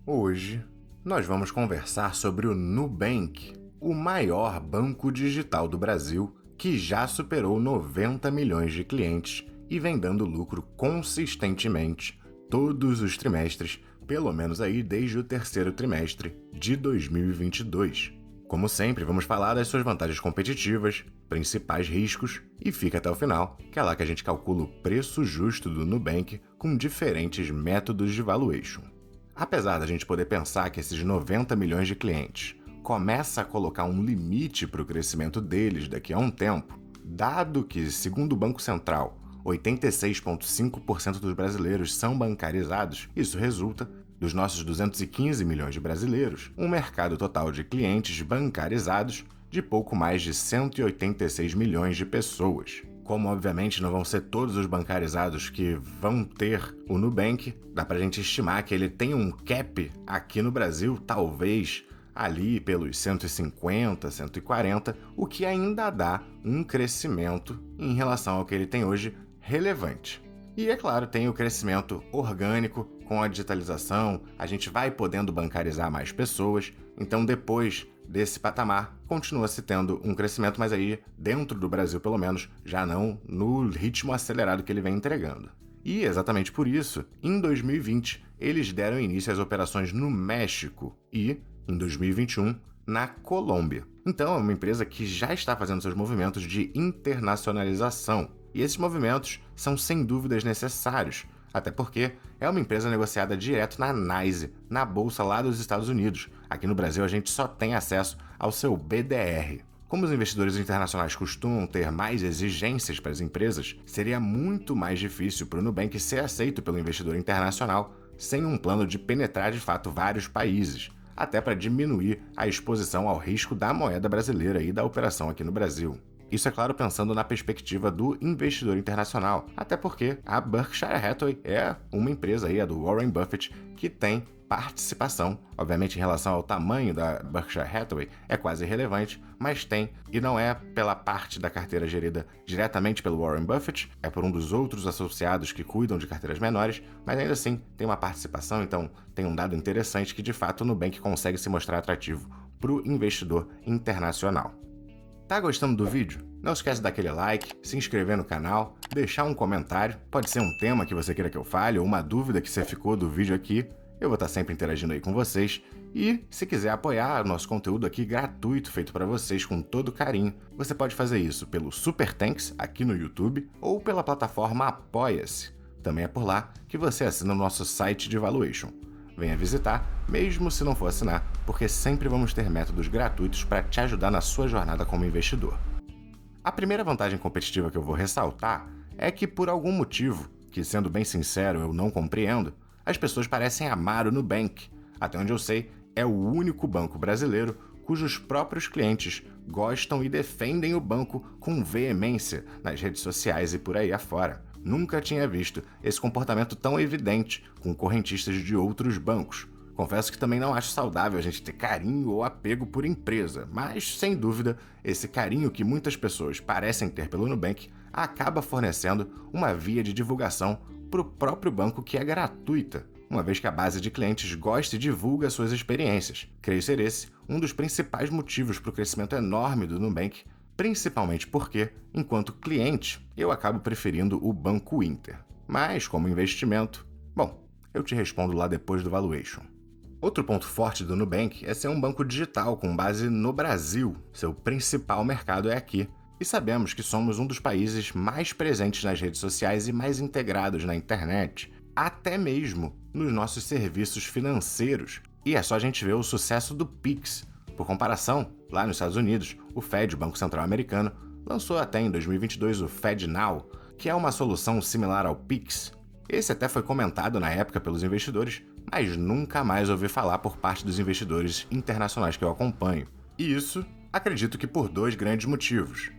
Hoje, nós vamos conversar sobre o Nubank, o maior banco digital do Brasil, que já superou 90 milhões de clientes e vem dando lucro consistentemente todos os trimestres, pelo menos aí desde o terceiro trimestre de 2022. Como sempre, vamos falar das suas vantagens competitivas, principais riscos e fica até o final, que é lá que a gente calcula o preço justo do Nubank com diferentes métodos de valuation. Apesar da gente poder pensar que esses 90 milhões de clientes começa a colocar um limite para o crescimento deles daqui a um tempo, dado que, segundo o Banco Central, 86,5% dos brasileiros são bancarizados, isso resulta, dos nossos 215 milhões de brasileiros, um mercado total de clientes bancarizados de pouco mais de 186 milhões de pessoas. Como, obviamente, não vão ser todos os bancarizados que vão ter o Nubank, dá pra gente estimar que ele tem um cap aqui no Brasil, talvez ali pelos 150, 140, o que ainda dá um crescimento em relação ao que ele tem hoje relevante. E, é claro, tem o crescimento orgânico, com a digitalização, a gente vai podendo bancarizar mais pessoas, então depois desse patamar, continua-se tendo um crescimento, mas aí, dentro do Brasil pelo menos, já não no ritmo acelerado que ele vem entregando. E, exatamente por isso, em 2020, eles deram início às operações no México e, em 2021, na Colômbia. Então, é uma empresa que já está fazendo seus movimentos de internacionalização. E esses movimentos são sem dúvidas necessários, até porque é uma empresa negociada direto na NYSE, na bolsa lá dos Estados Unidos. Aqui no Brasil a gente só tem acesso ao seu BDR. Como os investidores internacionais costumam ter mais exigências para as empresas, seria muito mais difícil para o Nubank ser aceito pelo investidor internacional sem um plano de penetrar de fato vários países, até para diminuir a exposição ao risco da moeda brasileira e da operação aqui no Brasil. Isso é claro pensando na perspectiva do investidor internacional, até porque a Berkshire Hathaway é uma empresa aí, a do Warren Buffett, que tem participação, obviamente em relação ao tamanho da Berkshire Hathaway, é quase irrelevante, mas tem, e não é pela parte da carteira gerida diretamente pelo Warren Buffett, é por um dos outros associados que cuidam de carteiras menores, mas ainda assim tem uma participação, então tem um dado interessante que de fato o Nubank consegue se mostrar atrativo para o investidor internacional. Tá gostando do vídeo? Não esquece de dar aquele like, se inscrever no canal, deixar um comentário, pode ser um tema que você queira que eu fale ou uma dúvida que você ficou do vídeo aqui, eu vou estar sempre interagindo aí com vocês. E se quiser apoiar o nosso conteúdo aqui gratuito feito para vocês com todo carinho, você pode fazer isso pelo Super Thanks aqui no YouTube ou pela plataforma Apoia-se. Também é por lá que você assina o nosso site de valuation. Venha visitar, mesmo se não for assinar, porque sempre vamos ter métodos gratuitos para te ajudar na sua jornada como investidor. A primeira vantagem competitiva que eu vou ressaltar é que, por algum motivo, que sendo bem sincero eu não compreendo, as pessoas parecem amar o Nubank. Até onde eu sei, é o único banco brasileiro cujos próprios clientes gostam e defendem o banco com veemência nas redes sociais e por aí afora. Nunca tinha visto esse comportamento tão evidente com correntistas de outros bancos. Confesso que também não acho saudável a gente ter carinho ou apego por empresa, mas, sem dúvida, esse carinho que muitas pessoas parecem ter pelo Nubank acaba fornecendo uma via de divulgação para o próprio banco que é gratuita, uma vez que a base de clientes gosta e divulga suas experiências. Creio ser esse um dos principais motivos para o crescimento enorme do Nubank, principalmente porque, enquanto cliente, eu acabo preferindo o Banco Inter. Mas, como investimento, bom, eu te respondo lá depois do valuation. Outro ponto forte do Nubank é ser um banco digital com base no Brasil. Seu principal mercado é aqui. E sabemos que somos um dos países mais presentes nas redes sociais e mais integrados na internet, até mesmo nos nossos serviços financeiros. E é só a gente ver o sucesso do Pix. Por comparação, lá nos Estados Unidos, o Fed, o Banco Central Americano, lançou até em 2022 o FedNow, que é uma solução similar ao Pix. Esse até foi comentado na época pelos investidores, mas nunca mais ouvi falar por parte dos investidores internacionais que eu acompanho. E isso, acredito que por dois grandes motivos.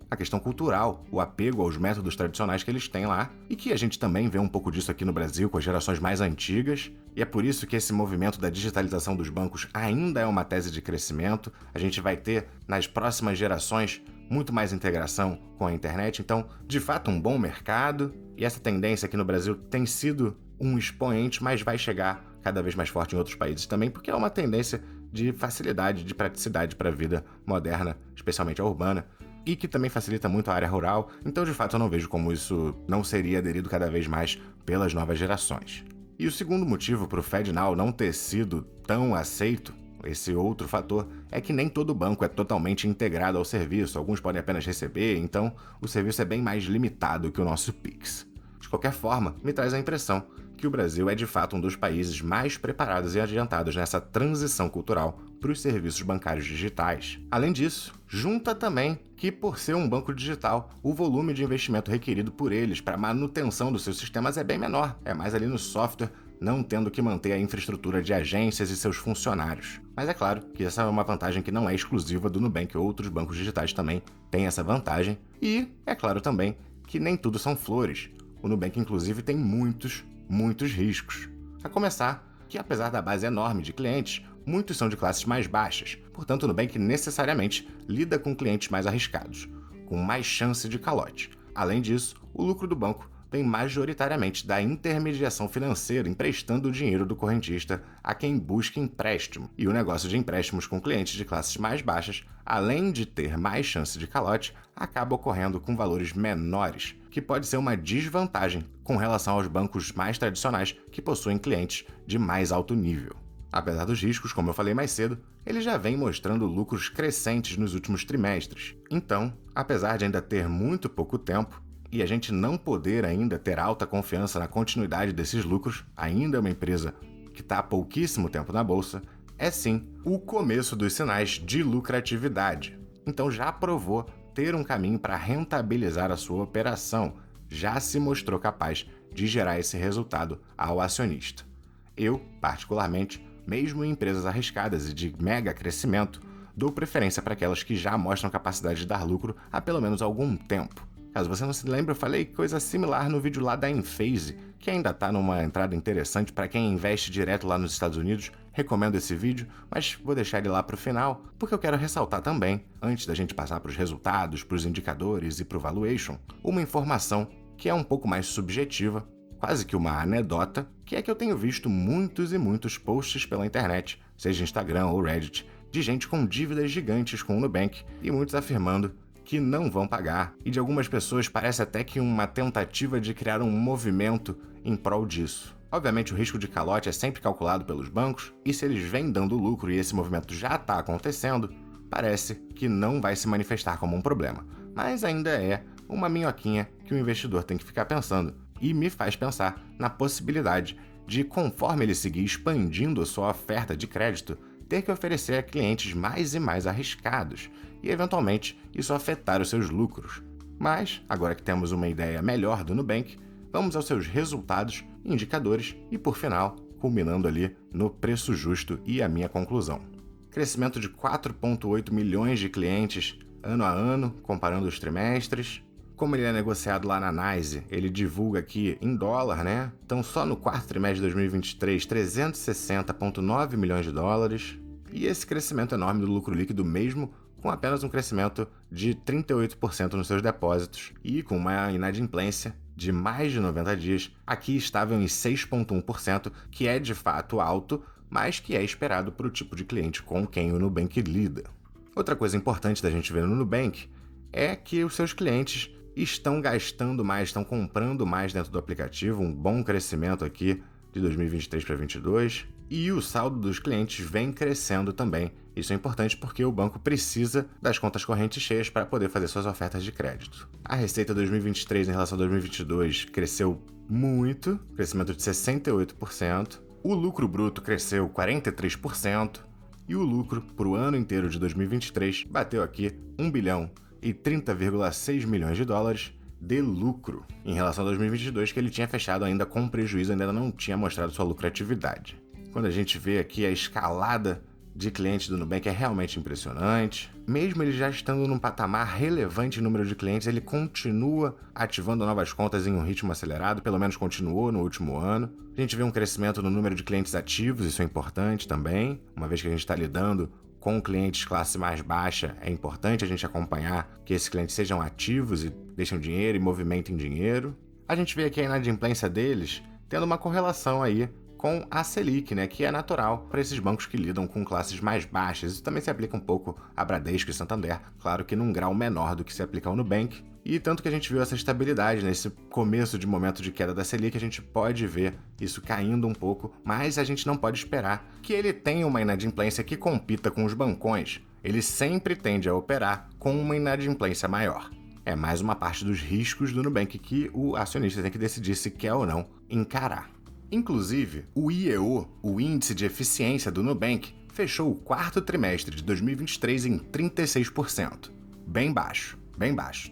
A questão cultural, o apego aos métodos tradicionais que eles têm lá, e que a gente também vê um pouco disso aqui no Brasil com as gerações mais antigas, e é por isso que esse movimento da digitalização dos bancos ainda é uma tese de crescimento. A gente vai ter, nas próximas gerações, muito mais integração com a internet, então, de fato, um bom mercado, e essa tendência aqui no Brasil tem sido um expoente, mas vai chegar cada vez mais forte em outros países também, porque é uma tendência de facilidade, de praticidade para a vida moderna, especialmente a urbana, e que também facilita muito a área rural. Então, de fato, eu não vejo como isso não seria aderido cada vez mais pelas novas gerações. E o segundo motivo para o FedNow não ter sido tão aceito, esse outro fator, é que nem todo banco é totalmente integrado ao serviço. Alguns podem apenas receber, então o serviço é bem mais limitado que o nosso Pix. De qualquer forma, me traz a impressão que o Brasil é de fato um dos países mais preparados e adiantados nessa transição cultural para os serviços bancários digitais. Além disso, junta também que, por ser um banco digital, o volume de investimento requerido por eles para a manutenção dos seus sistemas é bem menor, é mais ali no software, não tendo que manter a infraestrutura de agências e seus funcionários. Mas é claro que essa é uma vantagem que não é exclusiva do Nubank, outros bancos digitais também têm essa vantagem, e é claro também que nem tudo são flores. O Nubank, inclusive, tem muitos riscos. A começar que, apesar da base enorme de clientes, muitos são de classes mais baixas, portanto o Nubank necessariamente lida com clientes mais arriscados, com mais chance de calote. Além disso, o lucro do banco vem majoritariamente da intermediação financeira, emprestando o dinheiro do correntista a quem busca empréstimo. E o negócio de empréstimos com clientes de classes mais baixas, além de ter mais chance de calote, acaba ocorrendo com valores menores, que pode ser uma desvantagem com relação aos bancos mais tradicionais que possuem clientes de mais alto nível. Apesar dos riscos, como eu falei mais cedo, ele já vem mostrando lucros crescentes nos últimos trimestres. Então, apesar de ainda ter muito pouco tempo, e a gente não poder ainda ter alta confiança na continuidade desses lucros, ainda é uma empresa que está há pouquíssimo tempo na bolsa, é sim o começo dos sinais de lucratividade. Então já provou ter um caminho para rentabilizar a sua operação, já se mostrou capaz de gerar esse resultado ao acionista. Eu, particularmente, mesmo em empresas arriscadas e de mega crescimento, dou preferência para aquelas que já mostram capacidade de dar lucro há pelo menos algum tempo. Caso você não se lembre, eu falei coisa similar no vídeo lá da Enphase, que ainda está numa entrada interessante para quem investe direto lá nos Estados Unidos. Recomendo esse vídeo, mas vou deixar ele lá para o final, porque eu quero ressaltar também, antes da gente passar para os resultados, para os indicadores e para o valuation, uma informação que é um pouco mais subjetiva, quase que uma anedota, que é que eu tenho visto muitos e muitos posts pela internet, seja Instagram ou Reddit, de gente com dívidas gigantes com o Nubank e muitos afirmando que não vão pagar, e de algumas pessoas parece até que uma tentativa de criar um movimento em prol disso. Obviamente o risco de calote é sempre calculado pelos bancos, e se eles vêm dando lucro e esse movimento já está acontecendo, parece que não vai se manifestar como um problema. Mas ainda é uma minhoquinha que o investidor tem que ficar pensando, e me faz pensar na possibilidade de, conforme ele seguir expandindo a sua oferta de crédito, ter que oferecer a clientes mais e mais arriscados, e eventualmente isso afetar os seus lucros. Mas, agora que temos uma ideia melhor do Nubank, vamos aos seus resultados, indicadores e, por final, culminando ali no preço justo e a minha conclusão. Crescimento de 4,8 milhões de clientes ano a ano, comparando os trimestres. Como ele é negociado lá na NYSE, ele divulga aqui em dólar, né? Então, só no quarto trimestre de 2023, 360,9 milhões de dólares. E esse crescimento enorme do lucro líquido mesmo, com apenas um crescimento de 38% nos seus depósitos e com uma inadimplência de mais de 90 dias, aqui estável em 6,1%, que é de fato alto, mas que é esperado para o tipo de cliente com quem o Nubank lida. Outra coisa importante da gente ver no Nubank é que os seus clientes estão gastando mais, estão comprando mais dentro do aplicativo, um bom crescimento aqui de 2023 para 2022, e o saldo dos clientes vem crescendo também. Isso é importante porque o banco precisa das contas correntes cheias para poder fazer suas ofertas de crédito. A receita 2023 em relação a 2022 cresceu muito, crescimento de 68%, o lucro bruto cresceu 43%, e o lucro para o ano inteiro de 2023 bateu aqui 1 bilhão e 30,6 milhões de dólares de lucro, em relação a 2022, que ele tinha fechado ainda com prejuízo, ainda não tinha mostrado sua lucratividade. Quando a gente vê aqui a escalada de clientes do Nubank é realmente impressionante. Mesmo ele já estando num patamar relevante em número de clientes, ele continua ativando novas contas em um ritmo acelerado, pelo menos continuou no último ano. A gente vê um crescimento no número de clientes ativos, isso é importante também, uma vez que a gente está lidando com clientes classe mais baixa, é importante a gente acompanhar que esses clientes sejam ativos e deixem dinheiro e movimentem dinheiro. A gente vê aqui a inadimplência deles tendo uma correlação aí com a Selic, né, que é natural para esses bancos que lidam com classes mais baixas. Isso também se aplica um pouco a Bradesco e Santander, claro que num grau menor do que se aplica ao Nubank. E tanto que a gente viu essa estabilidade nesse começo de momento de queda da Selic, a gente pode ver isso caindo um pouco, mas a gente não pode esperar que ele tenha uma inadimplência que compita com os bancões. Ele sempre tende a operar com uma inadimplência maior. É mais uma parte dos riscos do Nubank que o acionista tem que decidir se quer ou não encarar. Inclusive, o IEO, o Índice de Eficiência do Nubank, fechou o quarto trimestre de 2023 em 36%. Bem baixo,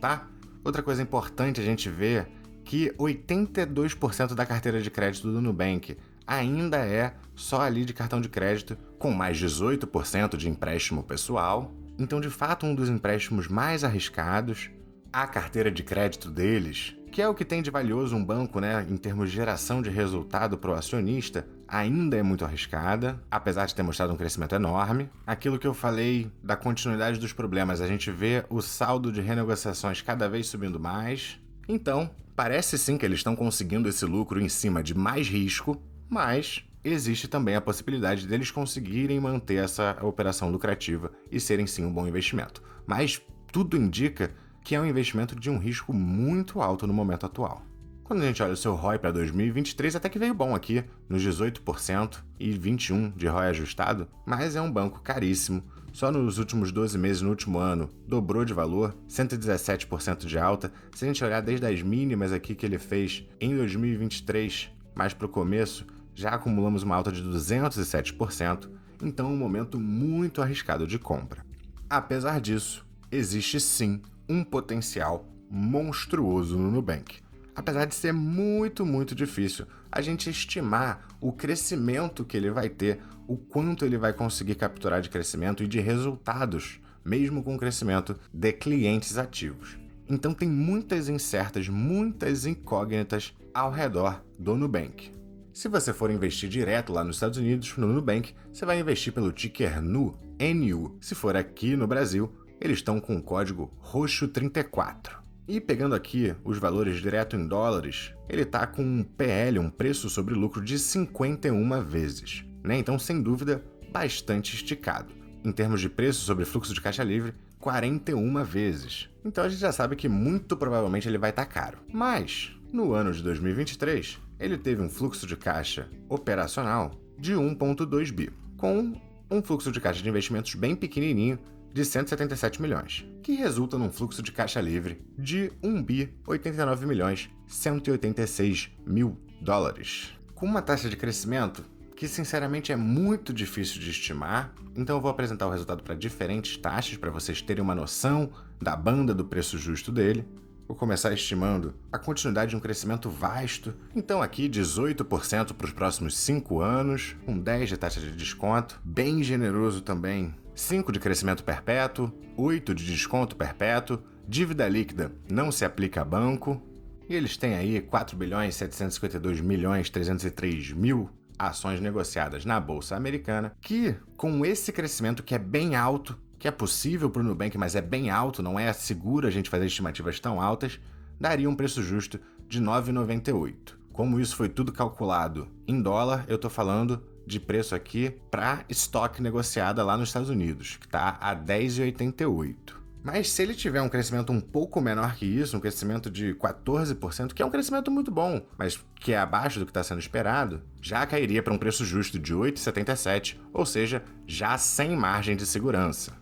tá? Outra coisa importante a gente ver que 82% da carteira de crédito do Nubank ainda é só ali de cartão de crédito, com mais 18% de empréstimo pessoal. Então, de fato, um dos empréstimos mais arriscados. A carteira de crédito deles, que é o que tem de valioso um banco, né, em termos de geração de resultado para o acionista, ainda é muito arriscada, apesar de ter mostrado um crescimento enorme. Aquilo que eu falei da continuidade dos problemas, a gente vê o saldo de renegociações cada vez subindo mais. Então, parece sim que eles estão conseguindo esse lucro em cima de mais risco, mas existe também a possibilidade deles conseguirem manter essa operação lucrativa e serem sim um bom investimento. Mas tudo indica que é um investimento de um risco muito alto no momento atual. Quando a gente olha o seu ROI para 2023, até que veio bom aqui, nos 18% e 21% de ROI ajustado, mas é um banco caríssimo. Só nos últimos 12 meses, no último ano, dobrou de valor, 117% de alta. Se a gente olhar desde as mínimas aqui que ele fez em 2023, mais para o começo, já acumulamos uma alta de 207%, então um momento muito arriscado de compra. Apesar disso, existe sim um potencial monstruoso no Nubank. Apesar de ser muito difícil a gente estimar o crescimento que ele vai ter, o quanto ele vai conseguir capturar de crescimento e de resultados, mesmo com o crescimento de clientes ativos. Então tem muitas incertas, muitas incógnitas ao redor do Nubank. Se você for investir direto lá nos Estados Unidos, no Nubank, você vai investir pelo ticker NU. Se for aqui no Brasil, eles estão com o código ROXO34. E pegando aqui os valores direto em dólares, ele está com um PL, um preço sobre lucro, de 51 vezes. Né? Então, sem dúvida, bastante esticado. Em termos de preço sobre fluxo de caixa livre, 41 vezes. Então a gente já sabe que muito provavelmente ele vai estar caro. Mas, no ano de 2023, ele teve um fluxo de caixa operacional de 1,2 bi, com um fluxo de caixa de investimentos bem pequenininho, de 177 milhões, que resulta num fluxo de caixa livre de 1 bi 89 milhões 186 mil dólares. Com uma taxa de crescimento que sinceramente é muito difícil de estimar, então eu vou apresentar o resultado para diferentes taxas para vocês terem uma noção da banda do preço justo dele. Vou começar estimando a continuidade de um crescimento vasto, então aqui 18% para os próximos 5 anos, com 10% de taxa de desconto, bem generoso também, 5% de crescimento perpétuo, 8% de desconto perpétuo, dívida líquida não se aplica a banco, e eles têm aí 4 bilhões 752 milhões 303 mil ações negociadas na Bolsa Americana, que com esse crescimento que é bem alto, que é possível para o Nubank, mas é bem alto, não é seguro a gente fazer estimativas tão altas, daria um preço justo de 9,98. Como isso foi tudo calculado em dólar, eu estou falando de preço aqui para estoque negociada lá nos Estados Unidos, que está a 10,88. Mas se ele tiver um crescimento um pouco menor que isso, um crescimento de 14%, que é um crescimento muito bom, mas que é abaixo do que está sendo esperado, já cairia para um preço justo de 8,77, ou seja, já sem margem de segurança.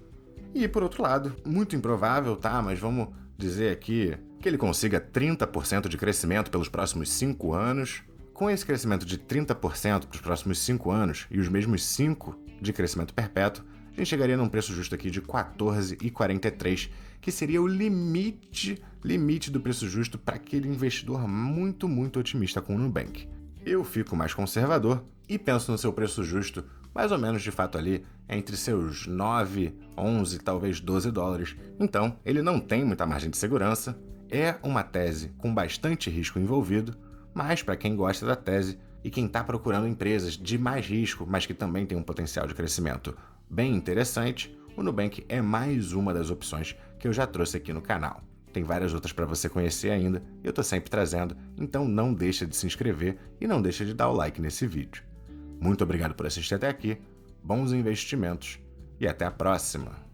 E por outro lado, muito improvável, tá? Mas vamos dizer aqui que ele consiga 30% de crescimento pelos próximos 5 anos. Com esse crescimento de 30% para os próximos 5 anos e os mesmos 5% de crescimento perpétuo, a gente chegaria num preço justo aqui de 14,43, que seria o limite do preço justo para aquele investidor muito otimista com o Nubank. Eu fico mais conservador e penso no seu preço justo mais ou menos de fato ali entre seus 9, 11, talvez 12 dólares. Então, ele não tem muita margem de segurança, é uma tese com bastante risco envolvido, mas para quem gosta da tese e quem está procurando empresas de mais risco, mas que também tem um potencial de crescimento bem interessante, o Nubank é mais uma das opções que eu já trouxe aqui no canal. Tem várias outras para você conhecer ainda, eu estou sempre trazendo, então não deixa de se inscrever e não deixa de dar o like nesse vídeo. Muito obrigado por assistir até aqui, bons investimentos e até a próxima!